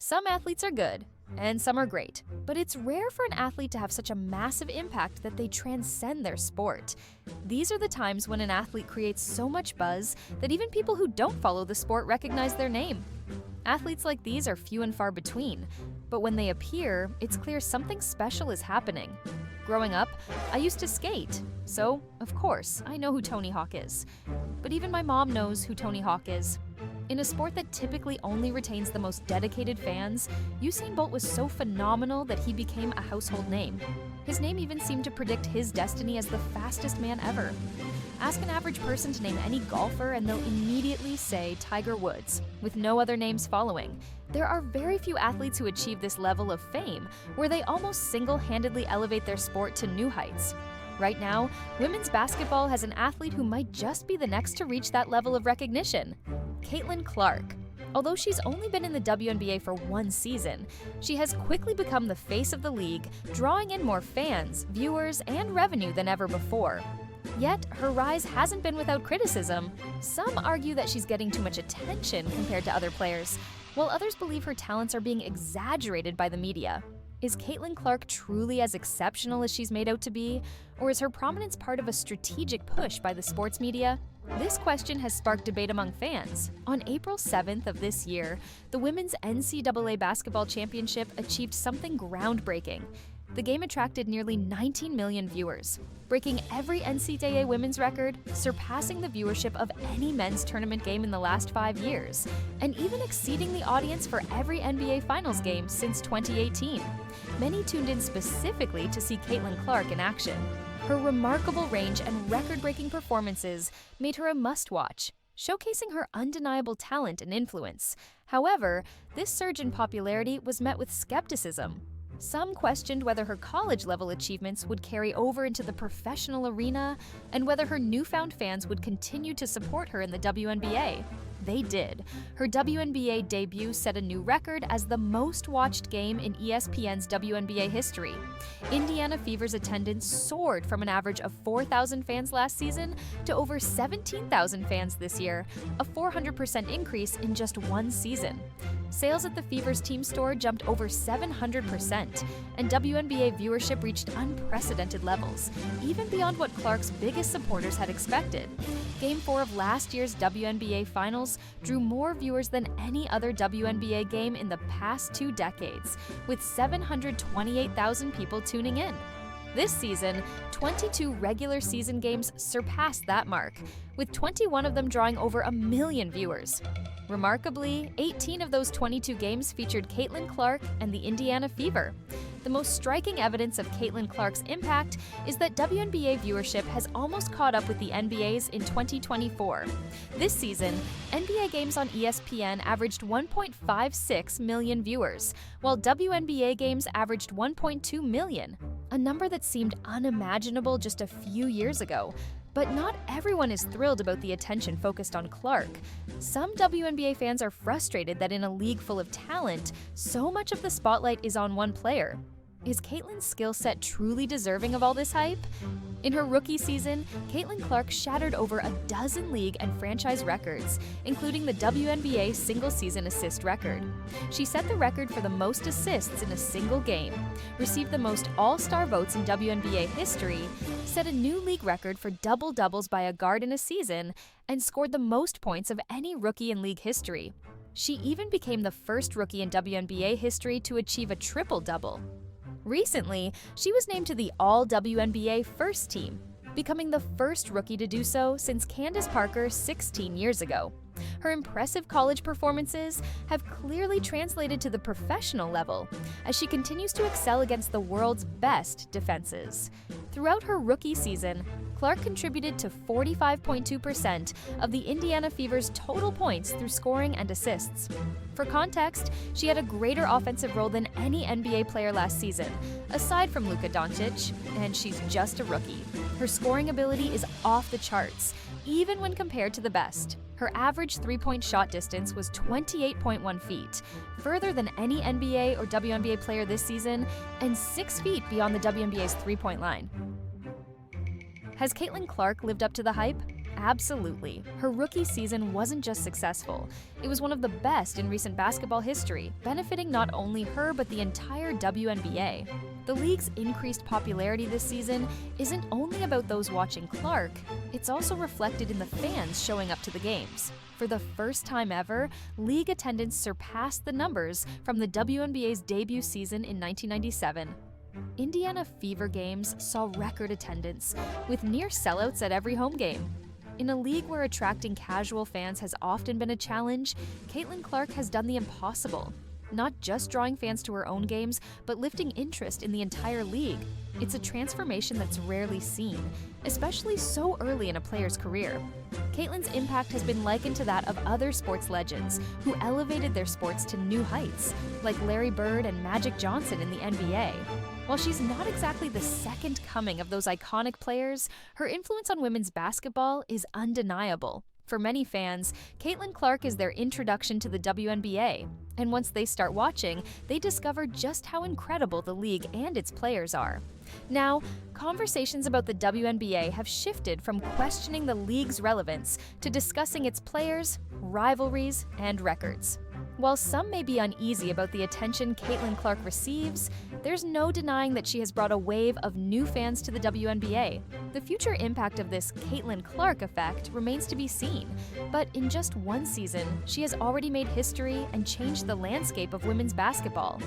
Some athletes are good, and some are great, but it's rare for an athlete to have such a massive impact that they transcend their sport. These are the times when an athlete creates so much buzz that even people who don't follow the sport recognize their name. Athletes like these are few and far between, but when they appear, it's clear something special is happening. Growing up, I used to skate, so, of course, I know who Tony Hawk is. But even my mom knows who Tony Hawk is. In a sport that typically only retains the most dedicated fans, Usain Bolt was so phenomenal that he became a household name. His name even seemed to predict his destiny as the fastest man ever. Ask an average person to name any golfer and they'll immediately say Tiger Woods, with no other names following. There are very few athletes who achieve this level of fame, where they almost single-handedly elevate their sport to new heights. Right now, women's basketball has an athlete who might just be the next to reach that level of recognition: Caitlin Clark. Although she's only been in the WNBA for one season, she has quickly become the face of the league, drawing in more fans, viewers, and revenue than ever before. Yet, her rise hasn't been without criticism. Some argue that she's getting too much attention compared to other players, while others believe her talents are being exaggerated by the media. Is Caitlin Clark truly as exceptional as she's made out to be, or is her prominence part of a strategic push by the sports media? This question has sparked debate among fans. On April 7th of this year, the Women's NCAA Basketball Championship achieved something groundbreaking. The game attracted nearly 19 million viewers, breaking every NCAA women's record, surpassing the viewership of any men's tournament game in the last 5 years, and even exceeding the audience for every NBA Finals game since 2018. Many tuned in specifically to see Caitlin Clark in action. Her remarkable range and record-breaking performances made her a must-watch, showcasing her undeniable talent and influence. However, this surge in popularity was met with skepticism. Some questioned whether her college-level achievements would carry over into the professional arena and whether her newfound fans would continue to support her in the WNBA. They did. Her WNBA debut set a new record as the most-watched game in ESPN's WNBA history. Indiana Fever's attendance soared from an average of 4,000 fans last season to over 17,000 fans this year, a 400% increase in just one season. Sales at the Fever's team store jumped over 700%, and WNBA viewership reached unprecedented levels, even beyond what Clark's biggest supporters had expected. Game 4 of last year's WNBA Finals drew more viewers than any other WNBA game in the past 2 decades, with 728,000 people tuning in. This season, 22 regular season games surpassed that mark, with 21 of them drawing over 1 million viewers. Remarkably, 18 of those 22 games featured Caitlin Clark and the Indiana Fever. The most striking evidence of Caitlin Clark's impact is that WNBA viewership has almost caught up with the NBA's in 2024. This season, NBA games on ESPN averaged 1.56 million viewers, while WNBA games averaged 1.2 million, a number that seemed unimaginable just a few years ago. But not everyone is thrilled about the attention focused on Clark. Some WNBA fans are frustrated that in a league full of talent, so much of the spotlight is on one player. Is Caitlin's skill set truly deserving of all this hype? In her rookie season, Caitlin Clark shattered over a dozen league and franchise records, including the WNBA single-season assist record. She set the record for the most assists in a single game, received the most all-star votes in WNBA history, set a new league record for double-doubles by a guard in a season, and scored the most points of any rookie in league history. She even became the first rookie in WNBA history to achieve a triple-double. Recently, she was named to the All-WNBA First Team, becoming the first rookie to do so since Candace Parker 16 years ago. Her impressive college performances have clearly translated to the professional level, as she continues to excel against the world's best defenses. Throughout her rookie season, Clark contributed to 45.2% of the Indiana Fever's total points through scoring and assists. For context, she had a greater offensive role than any NBA player last season, aside from Luka Doncic, and she's just a rookie. Her scoring ability is off the charts, even when compared to the best. Her average three-point shot distance was 28.1 feet, further than any NBA or WNBA player this season, and 6 feet beyond the WNBA's three-point line. Has Caitlin Clark lived up to the hype? Absolutely. Her rookie season wasn't just successful. It was one of the best in recent basketball history, benefiting not only her but the entire WNBA. The league's increased popularity this season isn't only about those watching Clark, it's also reflected in the fans showing up to the games. For the first time ever, league attendance surpassed the numbers from the WNBA's debut season in 1997. Indiana Fever games saw record attendance, with near sellouts at every home game. In a league where attracting casual fans has often been a challenge, Caitlin Clark has done the impossible. Not just drawing fans to her own games, but lifting interest in the entire league. It's a transformation that's rarely seen, especially so early in a player's career. Caitlin's impact has been likened to that of other sports legends who elevated their sports to new heights, like Larry Bird and Magic Johnson in the NBA. While she's not exactly the second coming of those iconic players, her influence on women's basketball is undeniable. For many fans, Caitlin Clark is their introduction to the WNBA, and once they start watching, they discover just how incredible the league and its players are. Now, conversations about the WNBA have shifted from questioning the league's relevance to discussing its players, rivalries, and records. While some may be uneasy about the attention Caitlin Clark receives, there's no denying that she has brought a wave of new fans to the WNBA. The future impact of this Caitlin Clark effect remains to be seen, but in just one season, she has already made history and changed the landscape of women's basketball.